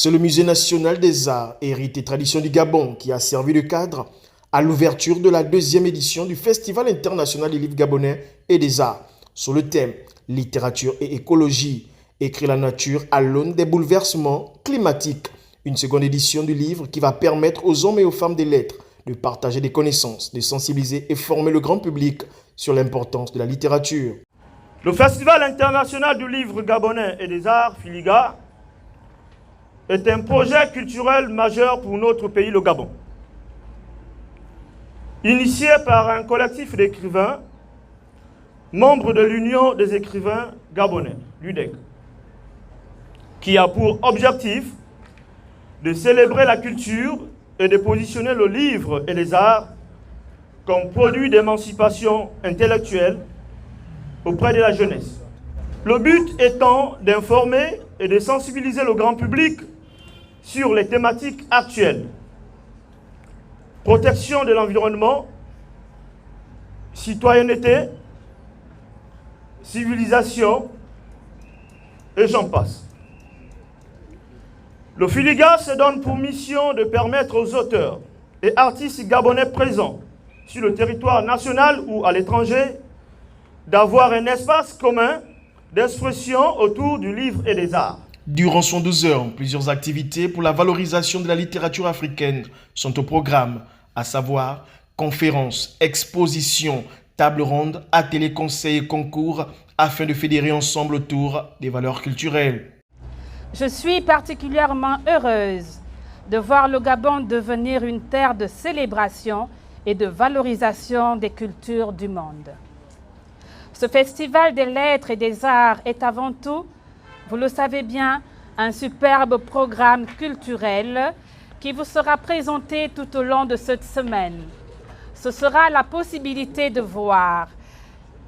C'est le Musée national des arts, hérité et traditions du Gabon qui a servi de cadre à l'ouverture de la deuxième édition du Festival international des livres gabonais et des arts sur le thème « Littérature et écologie, écrire la nature à l'aune des bouleversements climatiques ». Une seconde édition du livre qui va permettre aux hommes et aux femmes des lettres de partager des connaissances, de sensibiliser et former le grand public sur l'importance de la littérature. Le Festival international du livre gabonais et des arts, FILIGA, est un projet culturel majeur pour notre pays, le Gabon. Initié par un collectif d'écrivains, membres de l'Union des écrivains gabonais, l'UDEG, qui a pour objectif de célébrer la culture et de positionner le livre et les arts comme produit d'émancipation intellectuelle auprès de la jeunesse. Le but étant d'informer et de sensibiliser le grand public sur les thématiques actuelles. Protection de l'environnement, citoyenneté, civilisation, et j'en passe. Le FILIGA se donne pour mission de permettre aux auteurs et artistes gabonais présents sur le territoire national ou à l'étranger d'avoir un espace commun d'expression autour du livre et des arts. Durant son 12 heures, plusieurs activités pour la valorisation de la littérature africaine sont au programme, à savoir conférences, expositions, tables rondes, ateliers, conseils et concours, afin de fédérer ensemble autour des valeurs culturelles. Je suis particulièrement heureuse de voir le Gabon devenir une terre de célébration et de valorisation des cultures du monde. Ce festival des lettres et des arts est avant tout, vous le savez bien, un superbe programme culturel qui vous sera présenté tout au long de cette semaine. Ce sera la possibilité de voir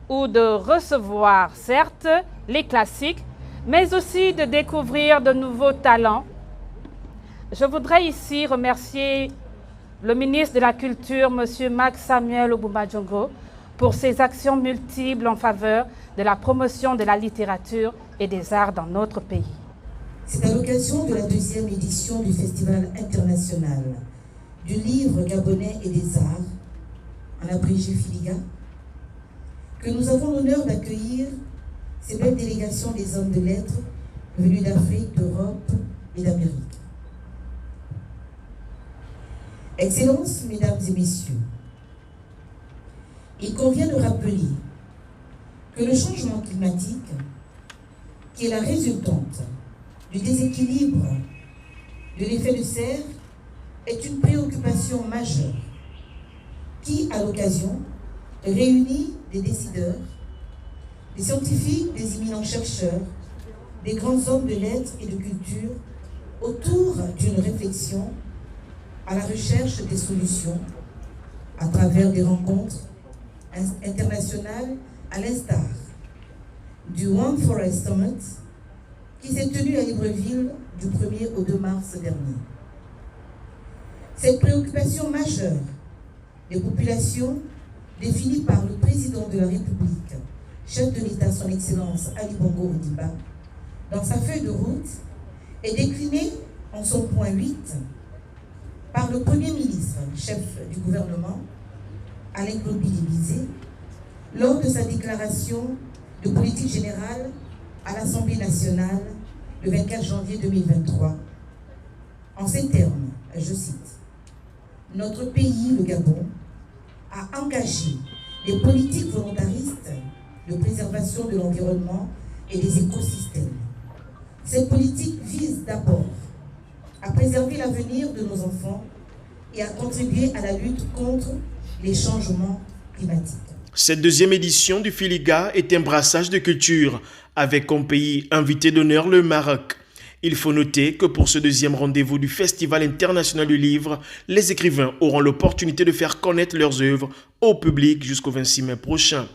ou de recevoir, certes, les classiques, mais aussi de découvrir de nouveaux talents. Je voudrais ici remercier le ministre de la Culture, M. Max Samuel Obouma-Djongo, pour ses actions multiples en faveur de la promotion de la littérature et des arts dans notre pays. C'est à l'occasion de la deuxième édition du Festival international du livre gabonais et des arts, en abrégé FILIGA, que nous avons l'honneur d'accueillir ces belles délégations des hommes de lettres venus d'Afrique, d'Europe et d'Amérique. Excellences, Mesdames et Messieurs, il convient de rappeler que le changement climatique, qui est la résultante du déséquilibre de l'effet de serre, est une préoccupation majeure qui, à l'occasion, réunit des décideurs, des scientifiques, des éminents chercheurs, des grands hommes de lettres et de culture autour d'une réflexion à la recherche des solutions à travers des rencontres internationales à l'instar du One Forest Summit qui s'est tenu à Libreville du 1er au 2 mars dernier. Cette préoccupation majeure des populations définie par le président de la République, chef de l'État, son Excellence Ali Bongo Ondimba, dans sa feuille de route, est déclinée en son point 8 par le Premier ministre, chef du gouvernement, Alain Claude Billy-Bizet, lors de sa déclaration de politique générale à l'Assemblée nationale le 24 janvier 2023. En ces termes, je cite, « Notre pays, le Gabon, a engagé des politiques volontaristes de préservation de l'environnement et des écosystèmes. Cette politique vise d'abord à préserver l'avenir de nos enfants et à contribuer à la lutte contre les changements climatiques. » Cette deuxième édition du FILIGA est un brassage de culture avec comme pays invité d'honneur le Maroc. Il faut noter que pour ce deuxième rendez-vous du Festival international du livre, les écrivains auront l'opportunité de faire connaître leurs œuvres au public jusqu'au 26 mai prochain.